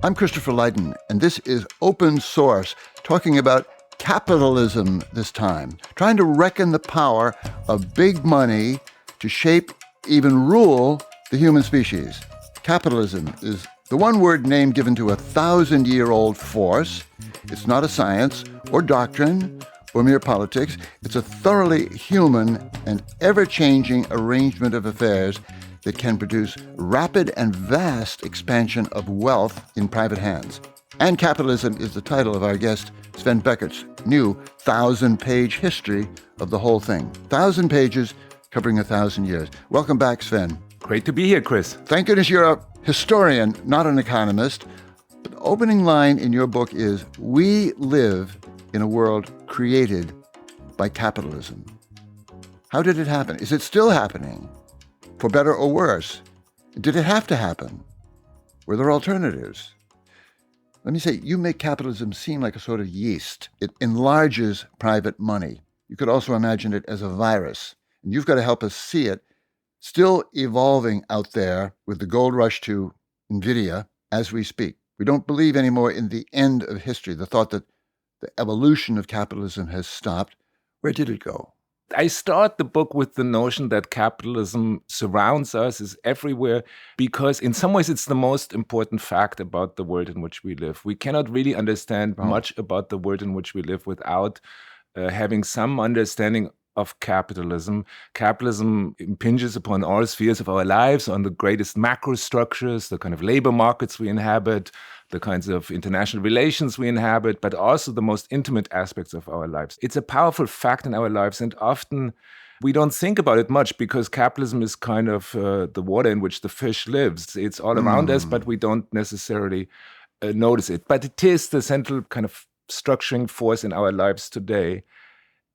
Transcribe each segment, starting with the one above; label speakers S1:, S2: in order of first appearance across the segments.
S1: I'm Christopher Lydon, and this is Open Source, talking about capitalism this time, trying to reckon the power of big money to shape, even rule, the human species. Capitalism is the one-word name given to a 1,000-year-old force. It's not a science or doctrine or mere politics. It's a thoroughly human and ever-changing arrangement of affairs that can produce rapid and vast expansion of wealth in private hands. And Capitalism is the title of our guest, Sven Beckert's new 1,000-page history of the whole thing. 1,000 pages covering 1,000 years. Welcome back, Sven.
S2: Great to be here, Chris.
S1: Thank goodness you're a historian, not an economist. But the opening line in your book is, "We live in a world created by capitalism." How did it happen? Is it still happening? For better or worse? Did it have to happen? Were there alternatives? Let me say, you make capitalism seem like a sort of yeast. It enlarges private money. You could also imagine it as a virus. And you've got to help us see it still evolving out there with the gold rush to NVIDIA as we speak. We don't believe anymore in the end of history, the thought that the evolution of capitalism has stopped. Where did it go?
S2: I start the book with the notion that capitalism surrounds us, is everywhere, because in some ways it's the most important fact about the world in which we live. We cannot really understand much about the world in which we live without having some understanding of capitalism. Capitalism impinges upon all spheres of our lives, on the greatest macro structures, the kind of labor markets we inhabit, the kinds of international relations we inhabit, but also the most intimate aspects of our lives. It's a powerful fact in our lives, and often we don't think about it much because capitalism is kind of the water in which the fish lives. It's all around us, but we don't necessarily notice it. But it is the central kind of structuring force in our lives today.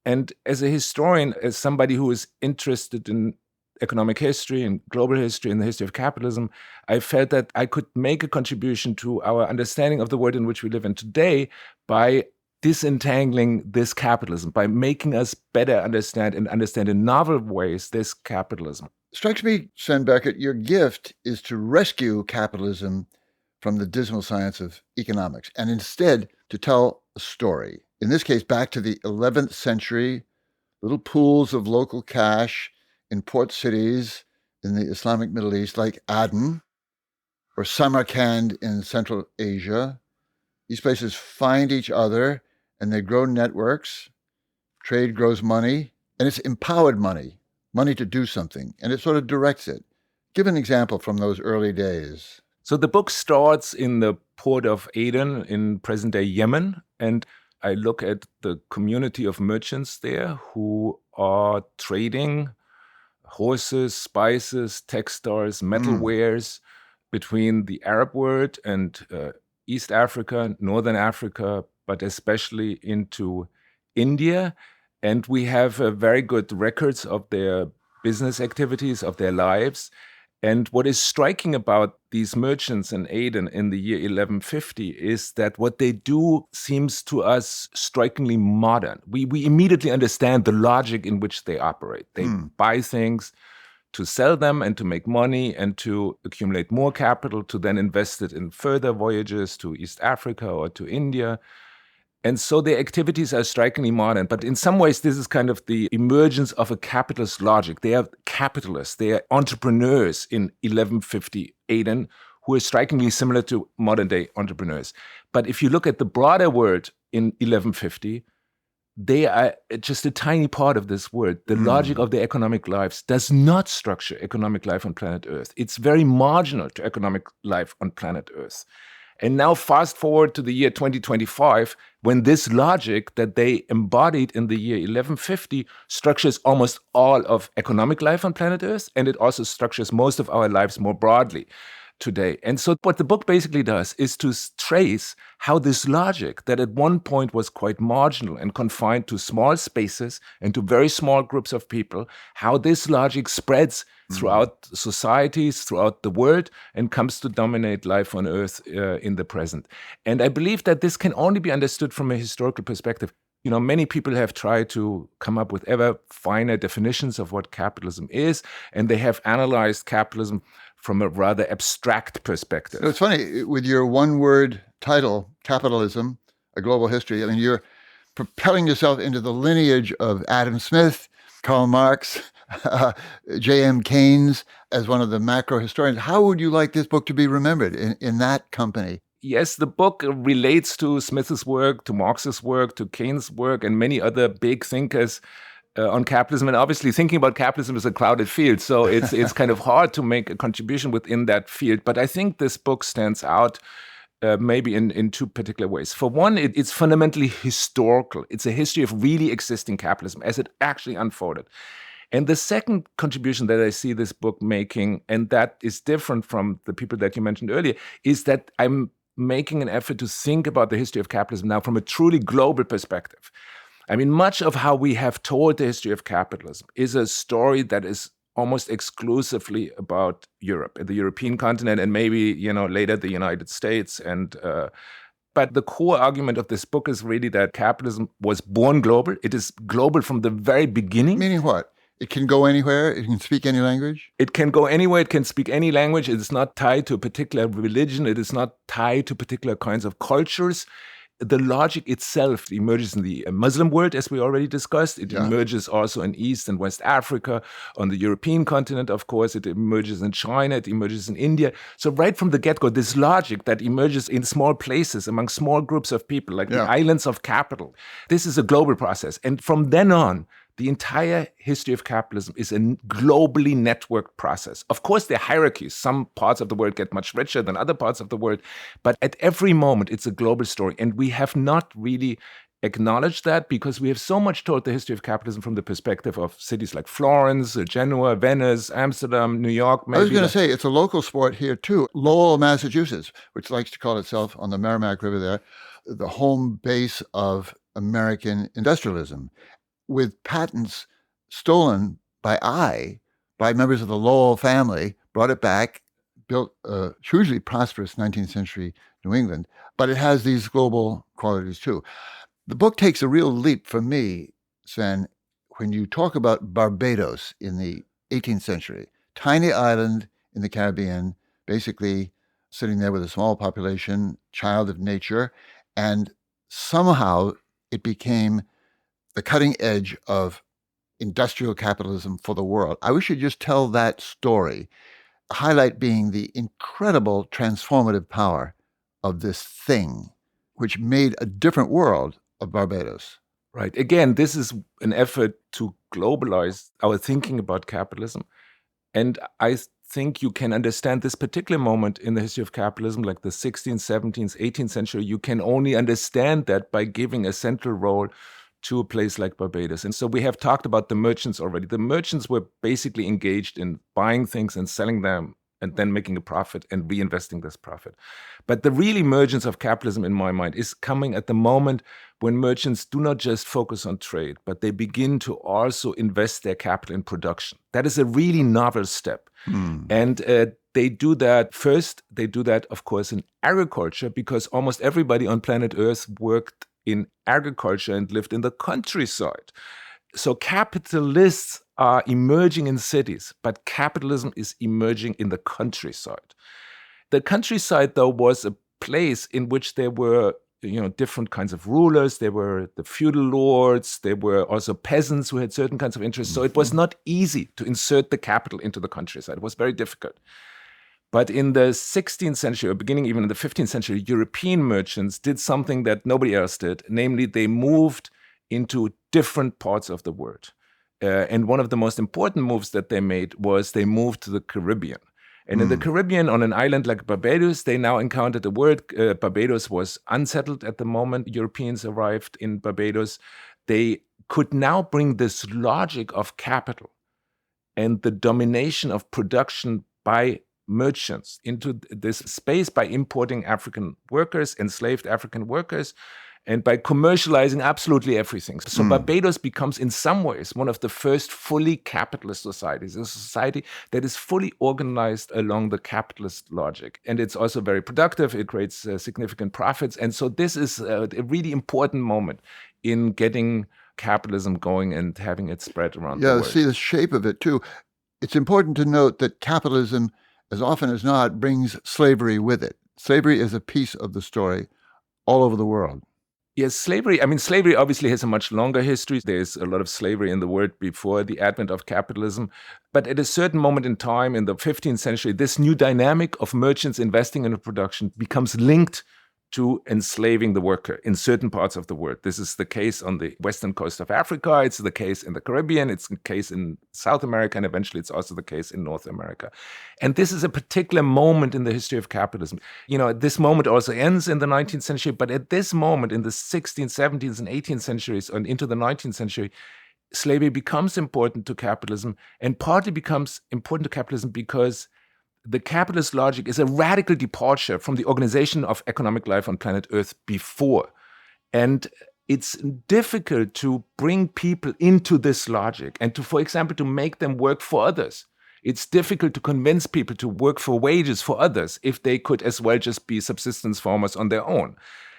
S2: And as a historian, as somebody who is interested in economic history and global history and the history of capitalism, I felt that I could make a contribution to our understanding of the world in which we live in today by disentangling this capitalism, by making us better understand in novel ways this capitalism.
S1: Strikes me, Sven Beckert, your gift is to rescue capitalism from the dismal science of economics and instead to tell a story. In this case, back to the 11th century, little pools of local cash in port cities in the Islamic Middle East, like Aden or Samarkand in Central Asia. These places find each other and they grow networks. Trade grows money, and it's empowered money to do something, and it sort of directs it. Give an example from those early days.
S2: So the book starts in the port of Aden in present-day Yemen, and I look at the community of merchants there who are trading horses, spices, textiles, metalwares between the Arab world and East Africa, Northern Africa, but especially into India. And we have very good records of their business activities, of their lives. And what is striking about these merchants in Aden in the year 1150 is that what they do seems to us strikingly modern. We immediately understand the logic in which they operate. They buy things to sell them and to make money and to accumulate more capital to then invest it in further voyages to East Africa or to India. And so their activities are strikingly modern. But in some ways, this is kind of the emergence of a capitalist logic. They are capitalists. They are entrepreneurs in 1150 Aden who are strikingly similar to modern-day entrepreneurs. But if you look at the broader world in 1150, they are just a tiny part of this world. The logic of their economic lives does not structure economic life on planet Earth. It's very marginal to economic life on planet Earth. And now fast forward to the year 2025, when this logic that they embodied in the year 1150 structures almost all of economic life on planet Earth, and it also structures most of our lives more broadly today. And so what the book basically does is to trace how this logic that at one point was quite marginal and confined to small spaces and to very small groups of people, how this logic spreads throughout societies, throughout the world, and comes to dominate life on Earth in the present. And I believe that this can only be understood from a historical perspective. You know, many people have tried to come up with ever finer definitions of what capitalism is, and they have analyzed capitalism from a rather abstract perspective.
S1: So it's funny, with your one-word title, Capitalism, A Global History, I mean, you're propelling yourself into the lineage of Adam Smith, Karl Marx, J.M. Keynes as one of the macro historians. How would you like this book to be remembered in that company?
S2: Yes, the book relates to Smith's work, to Marx's work, to Keynes' work, and many other big thinkers on capitalism. And obviously, thinking about capitalism is a crowded field, so it's kind of hard to make a contribution within that field. But I think this book stands out maybe in two particular ways. For one, it's fundamentally historical. It's a history of really existing capitalism as it actually unfolded. And the second contribution that I see this book making, and that is different from the people that you mentioned earlier, is that I'm making an effort to think about the history of capitalism now from a truly global perspective. I mean, much of how we have told the history of capitalism is a story that is almost exclusively about Europe, the European continent, and maybe, later the United States. But the core argument of this book is really that capitalism was born global. It is global from the very beginning.
S1: Meaning what? It can go anywhere? It can speak any language?
S2: It can go anywhere. It can speak any language. It is not tied to a particular religion. It is not tied to particular kinds of cultures. The logic itself emerges in the Muslim world, as we already discussed. It emerges also in East and West Africa, on the European continent, of course. It emerges in China. It emerges in India. So right from the get-go, this logic that emerges in small places among small groups of people, like the islands of capital, this is a global process. And from then on, the entire history of capitalism is a globally networked process. Of course, there are hierarchies. Some parts of the world get much richer than other parts of the world. But at every moment, it's a global story. And we have not really acknowledged that because we have so much told the history of capitalism from the perspective of cities like Florence, Genoa, Venice, Amsterdam, New York. Maybe.
S1: I was going to say, it's a local sport here, too. Lowell, Massachusetts, which likes to call itself, on the Merrimack River there, the home base of American industrialism, with patents stolen by members of the Lowell family, brought it back, built a hugely prosperous 19th century New England, but it has these global qualities too. The book takes a real leap for me, Sven, when you talk about Barbados in the 18th century, tiny island in the Caribbean, basically sitting there with a small population, child of nature, and somehow it became the cutting edge of industrial capitalism for the world. I wish you'd just tell that story, highlight being the incredible transformative power of this thing, which made a different world of Barbados.
S2: Right. Again, this is an effort to globalize our thinking about capitalism. And I think you can understand this particular moment in the history of capitalism, like the 16th, 17th, 18th century. You can only understand that by giving a central role to a place like Barbados. And so we have talked about the merchants already. The merchants were basically engaged in buying things and selling them and then making a profit and reinvesting this profit. But the real emergence of capitalism, in my mind, is coming at the moment when merchants do not just focus on trade, but they begin to also invest their capital in production. That is a really novel step. And they do that first. They do that, of course, in agriculture, because almost everybody on planet Earth worked in agriculture and lived in the countryside. So capitalists are emerging in cities, but capitalism is emerging in the countryside. The countryside, though, was a place in which there were different kinds of rulers. There were the feudal lords. There were also peasants who had certain kinds of interests. So it was not easy to insert the capital into the countryside. It was very difficult. But in the 16th century, or beginning even in the 15th century, European merchants did something that nobody else did. Namely, they moved into different parts of the world. And one of the most important moves that they made was they moved to the Caribbean. And in the Caribbean, on an island like Barbados, they now encountered a world. Barbados was unsettled at the moment Europeans arrived in Barbados. They could now bring this logic of capital and the domination of production by merchants into this space by importing African workers, enslaved African workers, and by commercializing absolutely everything. So Barbados becomes in some ways one of the first fully capitalist societies, a society that is fully organized along the capitalist logic. And it's also very productive. It creates significant profits. And so this is a really important moment in getting capitalism going and having it spread around the world.
S1: Yeah, see the shape of it too. It's important to note that capitalism as often as not, brings slavery with it. Slavery is a piece of the story all over the world.
S2: Yes, slavery obviously has a much longer history. There's a lot of slavery in the world before the advent of capitalism. But at a certain moment in time in the 15th century, this new dynamic of merchants investing in production becomes linked to enslaving the worker in certain parts of the world. This is the case on the western coast of Africa. It's the case in the Caribbean. It's the case in South America. And eventually it's also the case in North America. And this is a particular moment in the history of capitalism. This moment also ends in the 19th century. But at this moment in the 16th, 17th, and 18th centuries and into the 19th century, slavery becomes important to capitalism, and partly becomes important to capitalism because the capitalist logic is a radical departure from the organization of economic life on planet Earth before. And it's difficult to bring people into this logic and to, for example, to make them work for others. It's difficult to convince people to work for wages for others if they could as well just be subsistence farmers on their own.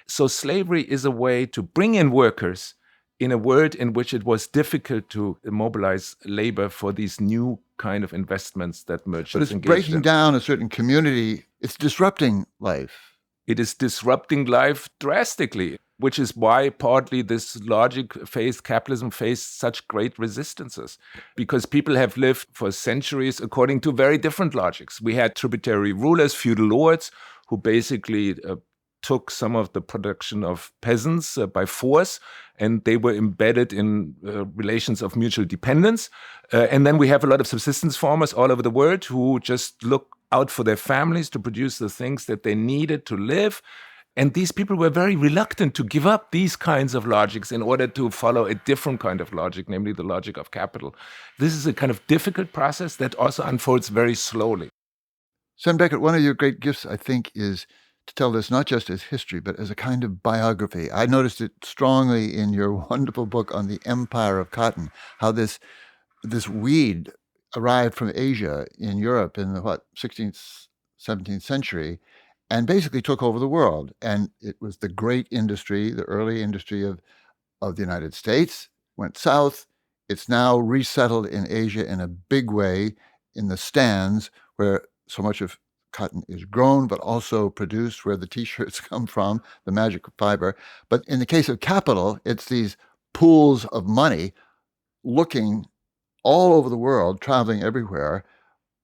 S2: So slavery is a way to bring in workers in a world in which it was difficult to mobilize labor for these new kind of investments that merchants engaged in.
S1: But it's breaking down a certain community. It's disrupting life.
S2: It is disrupting life drastically, which is why partly this logic capitalism faced such great resistances, because people have lived for centuries according to very different logics. We had tributary rulers, feudal lords, who basically took some of the production of peasants by force, and they were embedded in relations of mutual dependence. And then we have a lot of subsistence farmers all over the world who just look out for their families to produce the things that they needed to live. And these people were very reluctant to give up these kinds of logics in order to follow a different kind of logic, namely the logic of capital. This is a kind of difficult process that also unfolds very slowly.
S1: Sven Beckert, one of your great gifts, I think, is to tell this not just as history, but as a kind of biography. I noticed it strongly in your wonderful book on the empire of cotton, how this weed arrived from Asia in Europe in the 16th, 17th century, and basically took over the world. And it was the great industry, the early industry of the United States, went south. It's now resettled in Asia in a big way in the stands where so much of cotton is grown, but also produced, where the T-shirts come from, the magic of fiber. But in the case of capital, it's these pools of money looking all over the world, traveling everywhere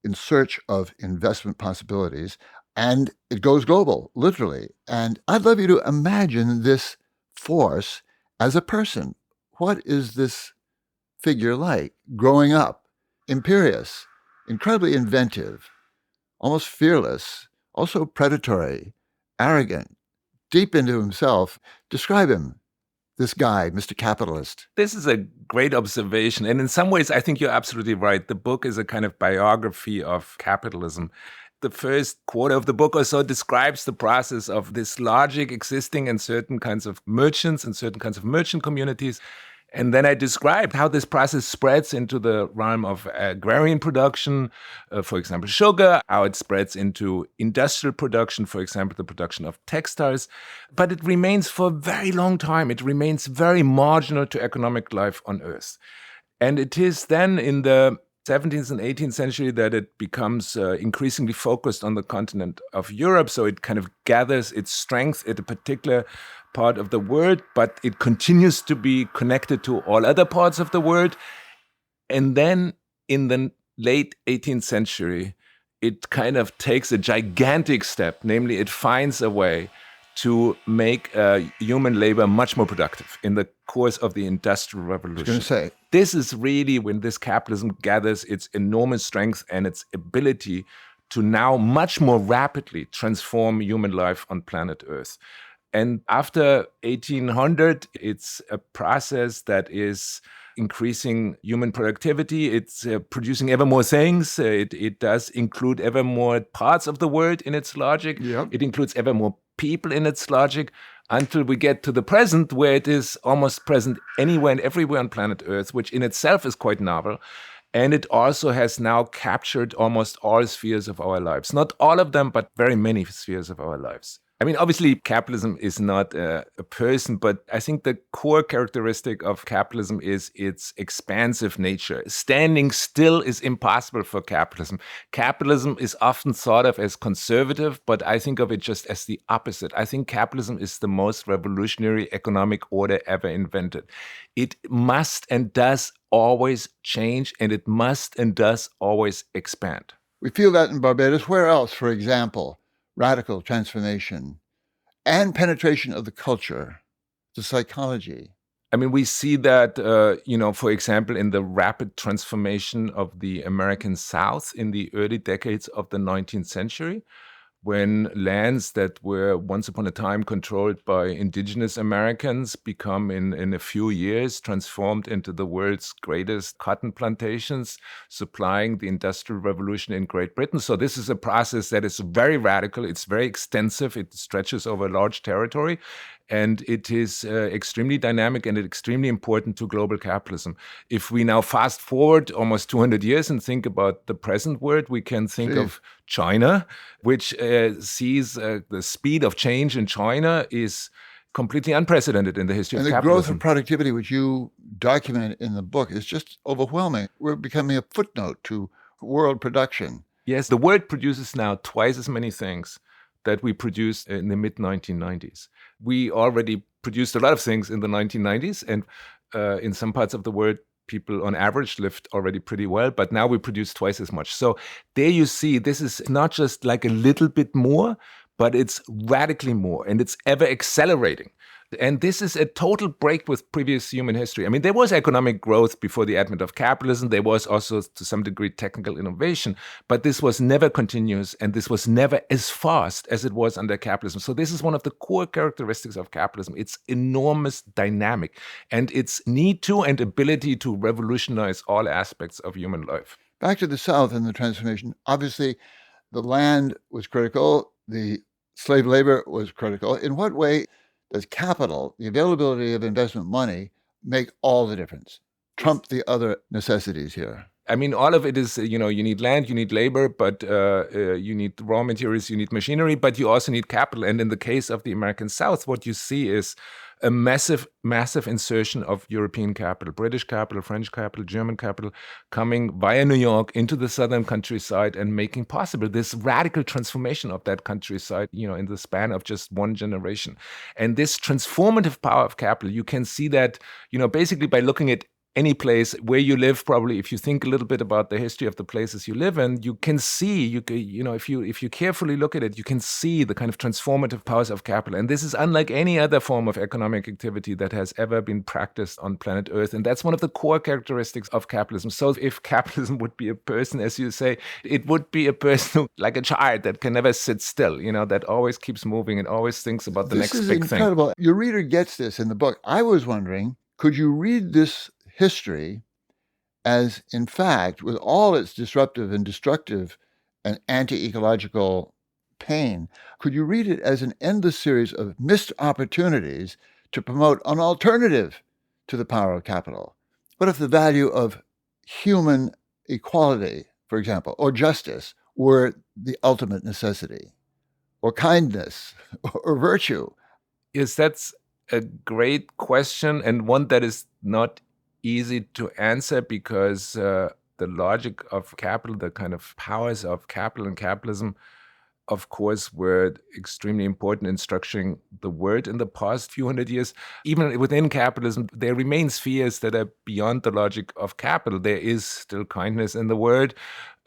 S1: in search of investment possibilities. And it goes global, literally. And I'd love you to imagine this force as a person. What is this figure like growing up? Imperious, incredibly inventive, almost fearless, also predatory, arrogant, deep into himself. Describe him, this guy, Mr. Capitalist.
S2: This is a great observation. And in some ways, I think you're absolutely right. The book is a kind of biography of capitalism. The first quarter of the book or so describes the process of this logic existing in certain kinds of merchants and certain kinds of merchant communities. And then I described how this process spreads into the realm of agrarian production, for example, sugar, how it spreads into industrial production, for example, the production of textiles. But it remains for a very long time. It remains very marginal to economic life on Earth. And it is then in the 17th and 18th century that it becomes increasingly focused on the continent of Europe. So it kind of gathers its strength at a particular part of the world, but it continues to be connected to all other parts of the world. And then in the late 18th century, it kind of takes a gigantic step, namely it finds a way to make human labor much more productive in the course of the Industrial Revolution.
S1: I was going to say,
S2: this is really when this capitalism gathers its enormous strength and its ability to now much more rapidly transform human life on planet Earth. And after 1800, it's a process that is increasing human productivity. It's producing ever more things. It does include ever more parts of the world in its logic.
S1: Yep.
S2: It includes ever more people in its logic, until we get to the present, where it is almost present anywhere and everywhere on planet Earth, which in itself is quite novel. And it also has now captured almost all spheres of our lives. Not all of them, but very many spheres of our lives. I mean, obviously, capitalism is not a person, but I think the core characteristic of capitalism is its expansive nature. Standing still is impossible for capitalism. Capitalism is often thought of as conservative, but I think of it just as the opposite. I think capitalism is the most revolutionary economic order ever invented. It must and does always change, and it must and does always expand.
S1: We feel that in Barbados. Where else, for example, radical transformation and penetration of the culture, the psychology?
S2: I mean, we see that, for example, in the rapid transformation of the American South in the early decades of the 19th century, when lands that were once upon a time controlled by indigenous Americans become in a few years transformed into the world's greatest cotton plantations, supplying the Industrial Revolution in Great Britain. So this is a process that is very radical. It's very extensive. It stretches over a large territory. And it is extremely dynamic and extremely important to global capitalism. If we now fast forward almost 200 years and think about the present world, we can think of China, which sees the speed of change in China is completely unprecedented in the history of capitalism.
S1: And the growth of productivity, which you document in the book, is just overwhelming. We're becoming a footnote to world production.
S2: Yes, the world produces now twice as many things that we produced in the mid-1990s. We already produced a lot of things in the 1990s, and in some parts of the world, people on average lived already pretty well, but now we produce twice as much. So there you see, this is not just like a little bit more, but it's radically more, and it's ever accelerating. And this is a total break with previous human history. I mean, there was economic growth before the advent of capitalism. There was also, to some degree, technical innovation. But this was never continuous, and this was never as fast as it was under capitalism. So this is one of the core characteristics of capitalism. It's enormous dynamic, and its need to and ability to revolutionize all aspects of human life.
S1: Back to the South and the transformation. Obviously, the land was critical. The slave labor was critical. In what way does capital, the availability of investment money, make all the difference, trump the other necessities here?
S2: I mean, all of it is, you need land, you need labor, but you need raw materials, you need machinery, but you also need capital. And in the case of the American South, what you see is a massive, massive insertion of European capital, British capital, French capital, German capital, coming via New York into the southern countryside and making possible this radical transformation of that countryside, in the span of just one generation. And this transformative power of capital, you can see that, basically by looking at any place where you live. Probably if you think a little bit about the history of the places you live in, you can see, if you carefully look at it, you can see the kind of transformative powers of capital. And this is unlike any other form of economic activity that has ever been practiced on planet Earth. And that's one of the core characteristics of capitalism. So if capitalism would be a person, as you say, it would be a person who, like a child that can never sit still, that always keeps moving and always thinks about the next big thing.
S1: This is incredible. Your reader gets this in the book. I was wondering, could you read this history as, in fact, with all its disruptive and destructive and anti-ecological pain, could you read it as an endless series of missed opportunities to promote an alternative to the power of capital? What if the value of human equality, for example, or justice were the ultimate necessity, or kindness, or virtue?
S2: Yes, that's a great question, and one that is not easy to answer, because the logic of capital, the kind of powers of capital and capitalism, of course, were extremely important in structuring the world in the past few hundred years. Even within capitalism, there remain spheres that are beyond the logic of capital. There is still kindness in the world.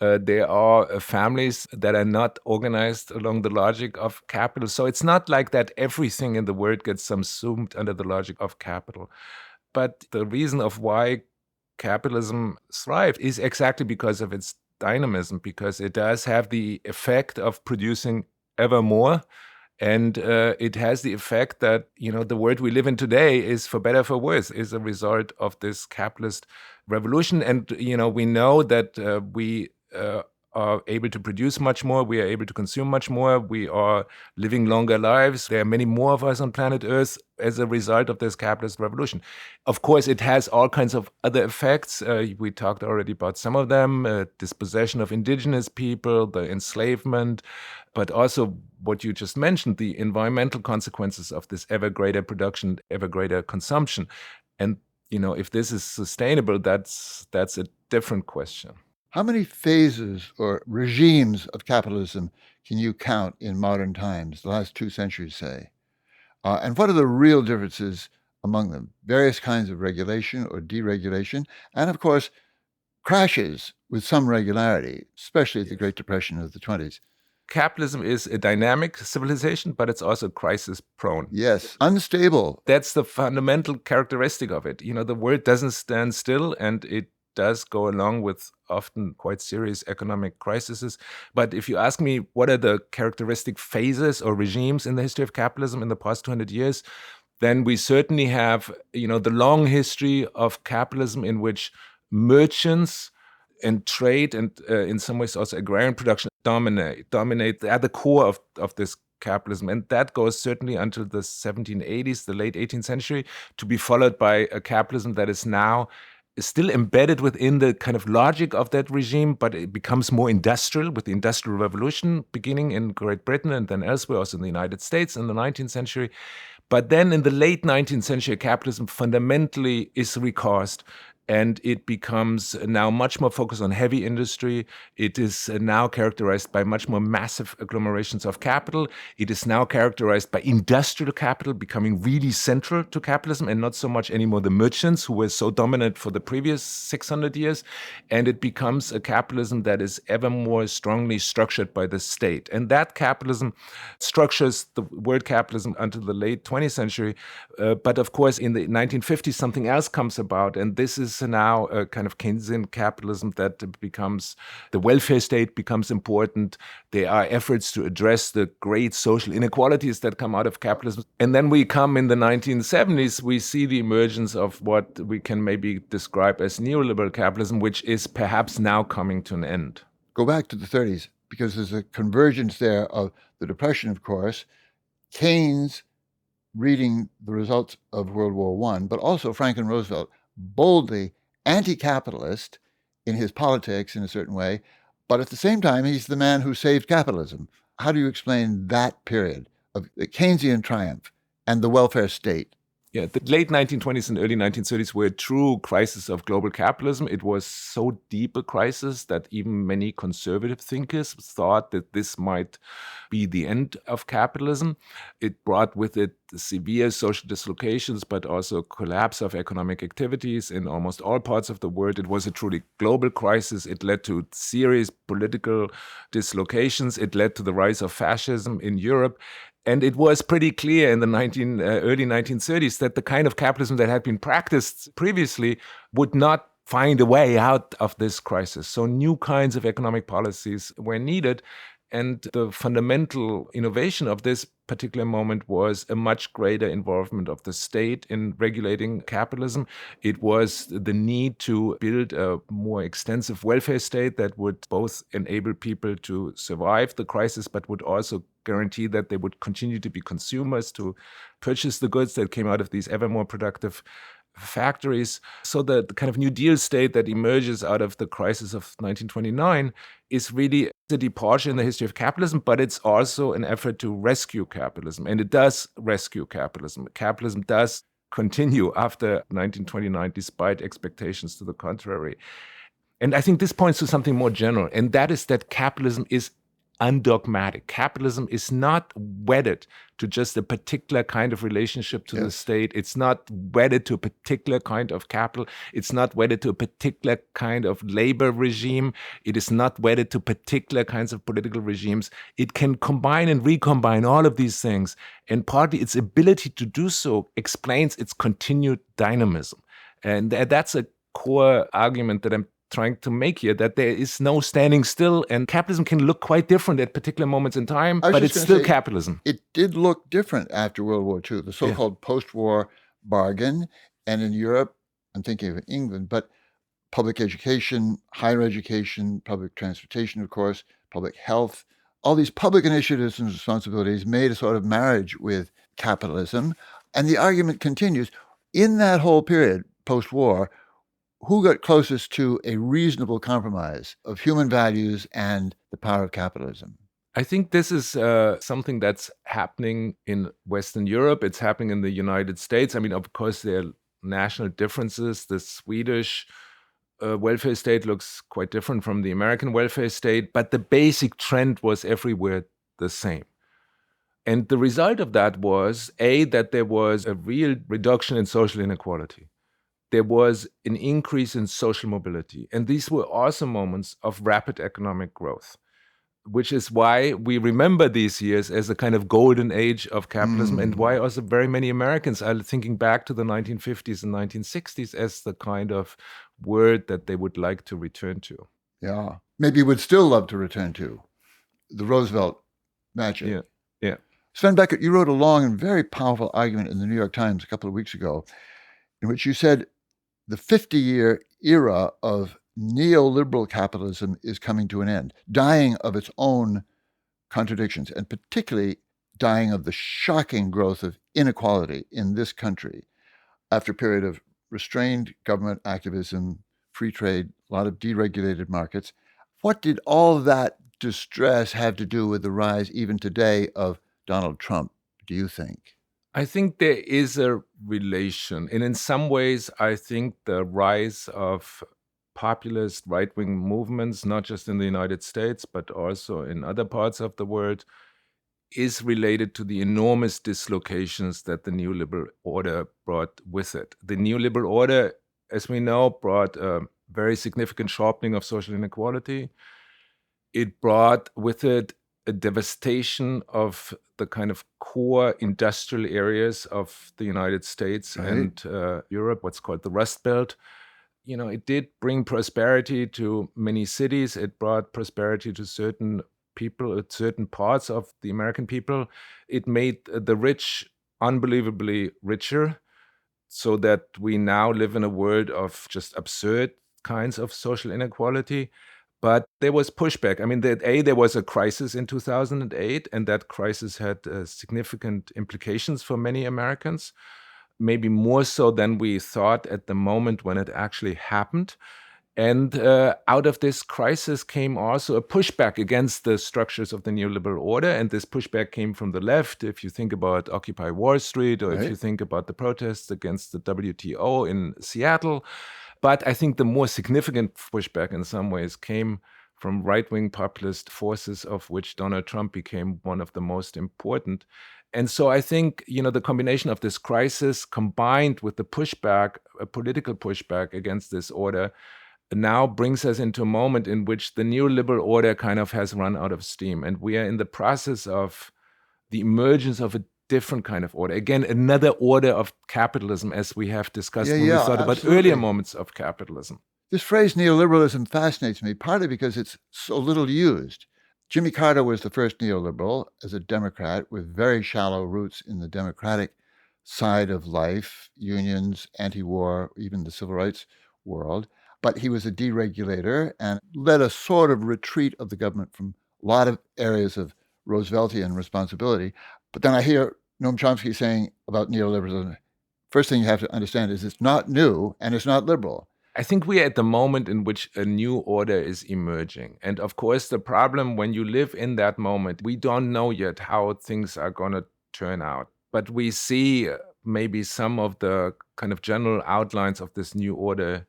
S2: There are families that are not organized along the logic of capital. So it's not like that everything in the world gets subsumed under the logic of capital. But the reason of why capitalism thrived is exactly because of its dynamism, because it does have the effect of producing ever more. And it has the effect that, the world we live in today is, for better or for worse, is a result of this capitalist revolution. And, we know that we are able to produce much more. We are able to consume much more. We are living longer lives. There are many more of us on planet Earth as a result of this capitalist revolution. Of course, it has all kinds of other effects. We talked already about some of them, dispossession of indigenous people, the enslavement, but also what you just mentioned, the environmental consequences of this ever greater production, ever greater consumption. And, if this is sustainable, that's a different question.
S1: How many phases or regimes of capitalism can you count in modern times, the last 2 centuries, say? And what are the real differences among them? Various kinds of regulation or deregulation, and of course, crashes with some regularity, especially the Great Depression of the 20s.
S2: Capitalism is a dynamic civilization, but it's also crisis prone.
S1: Yes, unstable.
S2: That's the fundamental characteristic of it. The world doesn't stand still, and it does go along with often quite serious economic crises. But if you ask me what are the characteristic phases or regimes in the history of capitalism in the past 200 years, then we certainly have, the long history of capitalism in which merchants and trade and in some ways also agrarian production dominate at the core of this capitalism. And that goes certainly until the 1780s, the late 18th century, to be followed by a capitalism that is now still embedded within the kind of logic of that regime, but it becomes more industrial with the Industrial Revolution beginning in Great Britain and then elsewhere, also in the United States in the 19th century. But then in the late 19th century, capitalism fundamentally is recast, and it becomes now much more focused on heavy industry. It is now characterized by much more massive agglomerations of capital. It is now characterized by industrial capital becoming really central to capitalism, and not so much anymore the merchants who were so dominant for the previous 600 years. And it becomes a capitalism that is ever more strongly structured by the state. And that capitalism structures the word capitalism until the late 20th century. But of course, in the 1950s, something else comes about, and this is now a kind of Keynesian capitalism that becomes, the welfare state becomes important. There are efforts to address the great social inequalities that come out of capitalism. And then we come in the 1970s, we see the emergence of what we can maybe describe as neoliberal capitalism, which is perhaps now coming to an end.
S1: Go back to the 30s, because there's a convergence there of the Depression, of course, Keynes reading the results of World War I, but also Franklin Roosevelt, boldly anti-capitalist in his politics in a certain way, but at the same time, he's the man who saved capitalism. How do you explain that period of the Keynesian triumph and the welfare state?
S2: Yeah, the late 1920s and early 1930s were a true crisis of global capitalism. It was so deep a crisis that even many conservative thinkers thought that this might be the end of capitalism. It brought with it severe social dislocations, but also collapse of economic activities in almost all parts of the world. It was a truly global crisis. It led to serious political dislocations. It led to the rise of fascism in Europe. And it was pretty clear in the early 1930s that the kind of capitalism that had been practiced previously would not find a way out of this crisis. So new kinds of economic policies were needed. And the fundamental innovation of this particular moment was a much greater involvement of the state in regulating capitalism. It was the need to build a more extensive welfare state that would both enable people to survive the crisis, but would also guarantee that they would continue to be consumers, to purchase the goods that came out of these ever more productive factories. So the kind of New Deal state that emerges out of the crisis of 1929 is really a departure in the history of capitalism, but it's also an effort to rescue capitalism. And it does rescue capitalism. Capitalism does continue after 1929, despite expectations to the contrary. And I think this points to something more general, and that is that capitalism is undogmatic. Capitalism is not wedded to just a particular kind of relationship to the state. It's not wedded to a particular kind of capital. It's not wedded to a particular kind of labor regime. It is not wedded to particular kinds of political regimes. It can combine and recombine all of these things. And partly its ability to do so explains its continued dynamism. And that's a core argument that I'm trying to make here, that there is no standing still, and capitalism can look quite different at particular moments in time, but it's still capitalism.
S1: It did look different after World War II, the so-called post-war bargain. And in Europe, I'm thinking of England, but public education, higher education, public transportation, of course, public health, all these public initiatives and responsibilities made a sort of marriage with capitalism. And the argument continues. In that whole period, post-war, who got closest to a reasonable compromise of human values and the power of capitalism?
S2: I think this is something that's happening in Western Europe. It's happening in the United States. I mean, of course, there are national differences. The Swedish welfare state looks quite different from the American welfare state, but the basic trend was everywhere the same. And the result of that was, A, that there was a real reduction in social inequality. There was an increase in social mobility. And these were also moments of rapid economic growth, which is why we remember these years as a kind of golden age of capitalism, and why also very many Americans are thinking back to the 1950s and 1960s as the kind of word that they would like to return to.
S1: Yeah. Maybe would still love to return to the Roosevelt magic.
S2: Yeah. Yeah.
S1: Sven Beckert, you wrote a long and very powerful argument in the New York Times a couple of weeks ago in which you said the 50-year era of neoliberal capitalism is coming to an end, dying of its own contradictions, and particularly dying of the shocking growth of inequality in this country after a period of restrained government activism, free trade, a lot of deregulated markets. What did all that distress have to do with the rise, even today, of Donald Trump, do you think?
S2: I think there is a relation. And in some ways, I think the rise of populist right-wing movements, not just in the United States, but also in other parts of the world, is related to the enormous dislocations that the neoliberal order brought with it. The neoliberal order, as we know, brought a very significant sharpening of social inequality. It brought with it a devastation of the kind of core industrial areas of the United States and Europe, what's called the Rust Belt. You know, it did bring prosperity to many cities. It brought prosperity to certain people, certain parts of the American people. It made the rich unbelievably richer, so that we now live in a world of just absurd kinds of social inequality. But there was pushback. I mean, there was a crisis in 2008, and that crisis had significant implications for many Americans, maybe more so than we thought at the moment when it actually happened. And out of this crisis came also a pushback against the structures of the neoliberal order. And this pushback came from the left. If you think about Occupy Wall Street, or if you think about the protests against the WTO in Seattle. But I think the more significant pushback in some ways came from right-wing populist forces, of which Donald Trump became one of the most important. And so I think, you know, the combination of this crisis combined with the pushback, a political pushback against this order, now brings us into a moment in which the neoliberal order kind of has run out of steam. And we are in the process of the emergence of a different kind of order. Again, another order of capitalism, as we have discussed when we thought about earlier moments of capitalism.
S1: This phrase neoliberalism fascinates me, partly because it's so little used. Jimmy Carter was the first neoliberal as a Democrat with very shallow roots in the democratic side of life, unions, anti-war, even the civil rights world. But he was a deregulator and led a sort of retreat of the government from a lot of areas of Rooseveltian responsibility. But then I hear Noam Chomsky saying about neoliberalism, first thing you have to understand is it's not new and it's not liberal.
S2: I think we are at the moment in which a new order is emerging. And of course, the problem when you live in that moment, we don't know yet how things are going to turn out. But we see maybe some of the kind of general outlines of this new order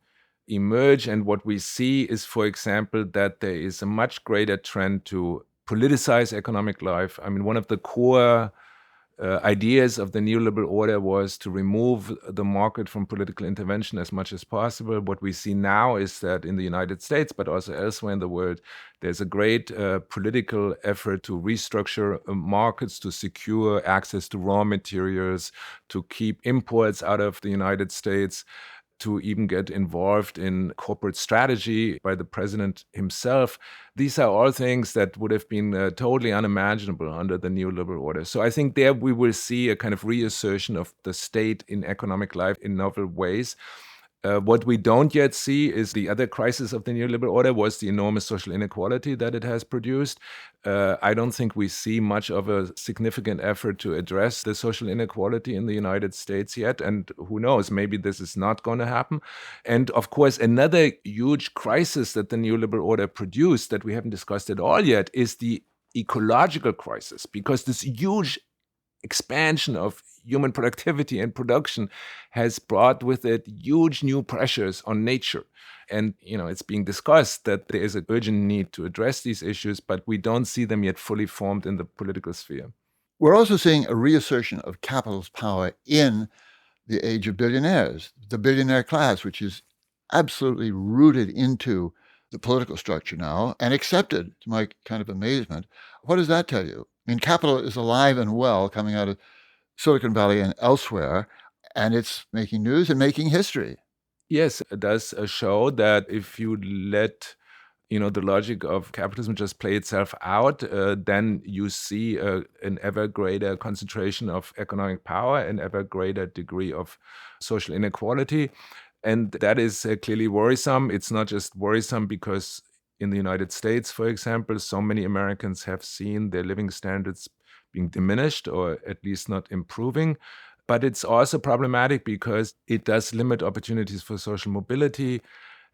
S2: emerge. And what we see is, for example, that there is a much greater trend to politicize economic life. I mean, one of the core ideas of the neoliberal order was to remove the market from political intervention as much as possible. What we see now is that in the United States, but also elsewhere in the world, there's a great political effort to restructure markets, to secure access to raw materials, to keep imports out of the United States, to even get involved in corporate strategy by the president himself. These are all things that would have been totally unimaginable under the neoliberal order. So I think there we will see a kind of reassertion of the state in economic life in novel ways. What we don't yet see is the other crisis of the neoliberal order was the enormous social inequality that it has produced. I don't think we see much of a significant effort to address the social inequality in the United States yet. And who knows, maybe this is not going to happen. And of course, another huge crisis that the neoliberal order produced that we haven't discussed at all yet is the ecological crisis, because this huge expansion of human productivity and production has brought with it huge new pressures on nature. And, it's being discussed that there is an urgent need to address these issues, but we don't see them yet fully formed in the political sphere.
S1: We're also seeing a reassertion of capital's power in the age of billionaires, the billionaire class, which is absolutely rooted into the political structure now and accepted, to my kind of amazement. What does that tell you? I mean, capital is alive and well coming out of Silicon Valley and elsewhere, and it's making news and making history.
S2: Yes, it does show that if you let the logic of capitalism just play itself out, then you see an ever greater concentration of economic power, an ever greater degree of social inequality. And that is clearly worrisome. It's not just worrisome because in the United States, for example, so many Americans have seen their living standards being diminished or at least not improving. But it's also problematic because it does limit opportunities for social mobility,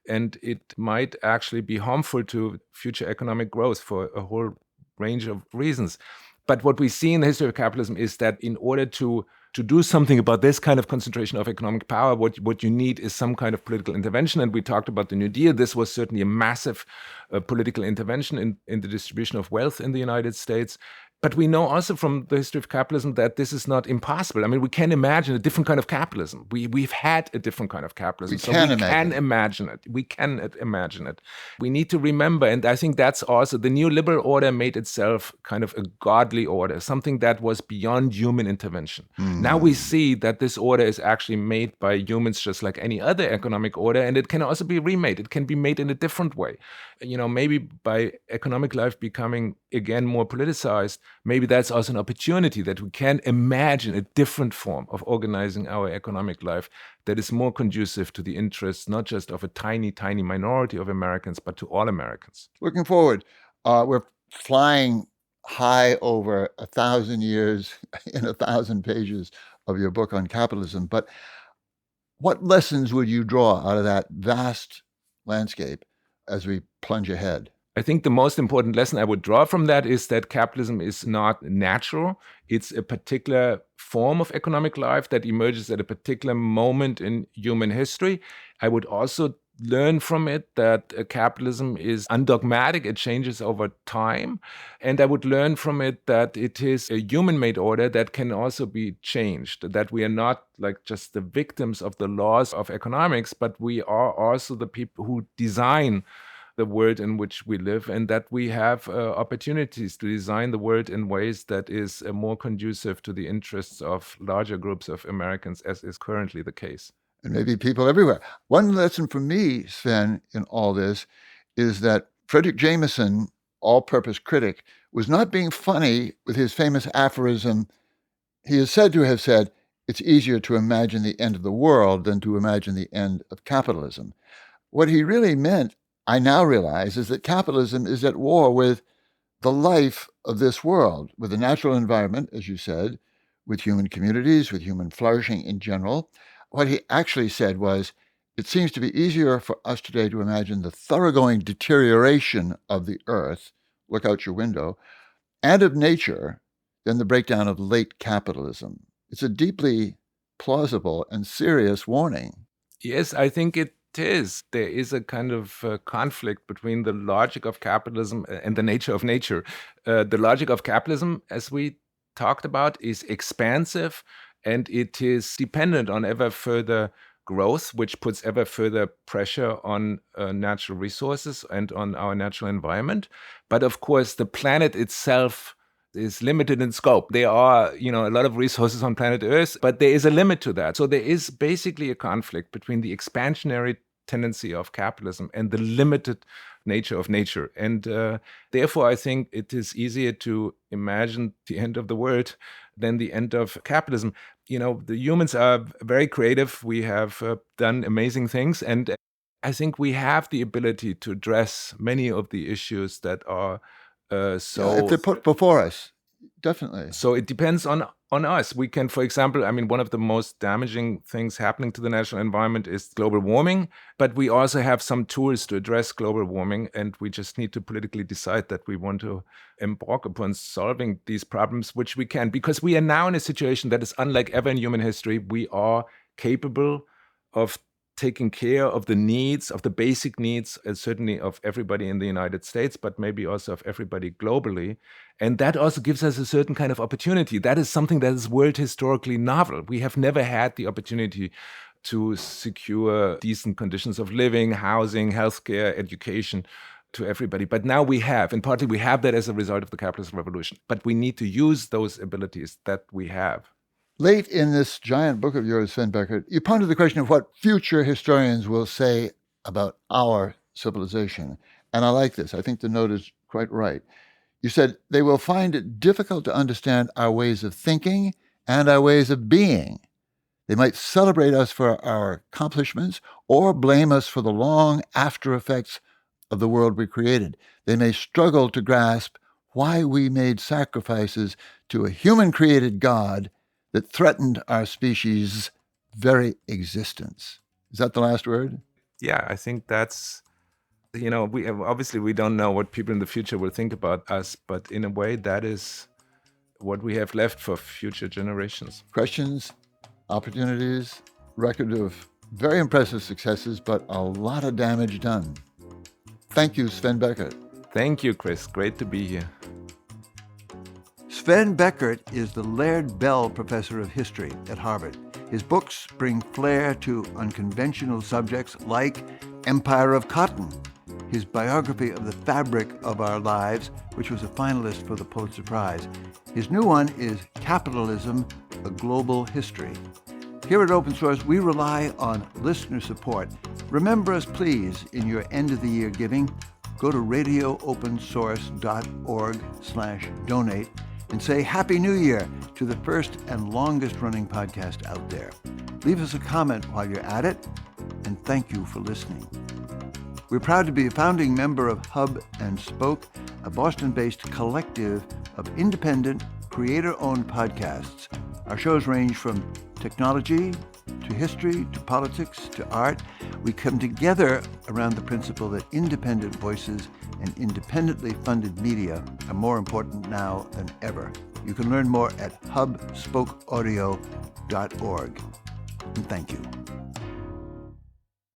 S2: and it might actually be harmful to future economic growth for a whole range of reasons. But what we see in the history of capitalism is that in order to do something about this kind of concentration of economic power, what you need is some kind of political intervention. And we talked about the New Deal. This was certainly a massive political intervention in the distribution of wealth in the United States. But we know also from the history of capitalism that this is not impossible. I mean, we can imagine a different kind of capitalism. We've had a different kind of capitalism.
S1: We can
S2: imagine it. We can imagine it. We need to remember, and I think that's also, the neoliberal order made itself kind of a godly order, something that was beyond human intervention. Now we see that this order is actually made by humans just like any other economic order, and it can also be remade. It can be made in a different way. Maybe by economic life becoming again more politicized, maybe that's also an opportunity that we can imagine a different form of organizing our economic life that is more conducive to the interests, not just of a tiny, tiny minority of Americans, but to all Americans.
S1: Looking forward, we're flying high over 1,000 years in 1,000 pages of your book on capitalism. But what lessons would you draw out of that vast landscape as we plunge ahead?
S2: I think the most important lesson I would draw from that is that capitalism is not natural. It's a particular form of economic life that emerges at a particular moment in human history. I would also learn from it that capitalism is undogmatic. It changes over time. And I would learn from it that it is a human-made order that can also be changed, that we are not like just the victims of the laws of economics, but we are also the people who design the world in which we live, and that we have opportunities to design the world in ways that is more conducive to the interests of larger groups of Americans, as is currently the case.
S1: And maybe people everywhere. One lesson for me, Sven, in all this is that Frederick Jameson, all-purpose critic, was not being funny with his famous aphorism. He is said to have said, "It's easier to imagine the end of the world than to imagine the end of capitalism." What he really meant, I now realize, is that capitalism is at war with the life of this world, with the natural environment, as you said, with human communities, with human flourishing in general. What he actually said was, it seems to be easier for us today to imagine the thoroughgoing deterioration of the earth, look out your window, and of nature than the breakdown of late capitalism. It's a deeply plausible and serious warning.
S2: Yes, I think it is. There is a kind of conflict between the logic of capitalism and the nature of nature. The logic of capitalism, as we talked about, is expansive, and it is dependent on ever further growth, which puts ever further pressure on natural resources and on our natural environment. But of course, the planet itself is limited in scope. There are, a lot of resources on planet Earth, but there is a limit to that. So there is basically a conflict between the expansionary tendency of capitalism and the limited nature of nature. And therefore, I think it is easier to imagine the end of the world than the end of capitalism. The humans are very creative. We have done amazing things. And I think we have the ability to address many of the issues that are
S1: If they're put before us, definitely.
S2: So it depends on us. We can, for example, I mean, one of the most damaging things happening to the natural environment is global warming, but we also have some tools to address global warming, and we just need to politically decide that we want to embark upon solving these problems, which we can, because we are now in a situation that is unlike ever in human history. We are capable of taking care of the needs, of the basic needs, certainly of everybody in the United States, but maybe also of everybody globally. And that also gives us a certain kind of opportunity. That is something that is world historically novel. We have never had the opportunity to secure decent conditions of living, housing, healthcare, education to everybody. But now we have, and partly we have that as a result of the capitalist revolution. But we need to use those abilities that we have.
S1: Late in this giant book of yours, Sven Beckert, you ponder the question of what future historians will say about our civilization. And I like this. I think the note is quite right. You said they will find it difficult to understand our ways of thinking and our ways of being. They might celebrate us for our accomplishments or blame us for the long after effects of the world we created. They may struggle to grasp why we made sacrifices to a human-created God that threatened our species' very existence. Is that the last word?
S2: Yeah, I think that's, we don't know what people in the future will think about us, but in a way that is what we have left for future generations.
S1: Questions, opportunities, record of very impressive successes, but a lot of damage done. Thank you, Sven Beckert.
S2: Thank you, Chris. Great to be here.
S1: Sven Beckert is the Laird Bell Professor of History at Harvard. His books bring flair to unconventional subjects like Empire of Cotton, his biography of the fabric of our lives, which was a finalist for the Pulitzer Prize. His new one is Capitalism, A Global History. Here at Open Source, we rely on listener support. Remember us, please, in your end-of-the-year giving. Go to radioopensource.org/donate and say Happy New Year to the first and longest-running podcast out there. Leave us a comment while you're at it, and thank you for listening. We're proud to be a founding member of Hub and Spoke, a Boston-based collective of independent, creator-owned podcasts. Our shows range from technology to history to politics to art. We come together around the principle that independent voices and independently funded media are more important now than ever. You can learn more at hubspokeaudio.org. And thank you.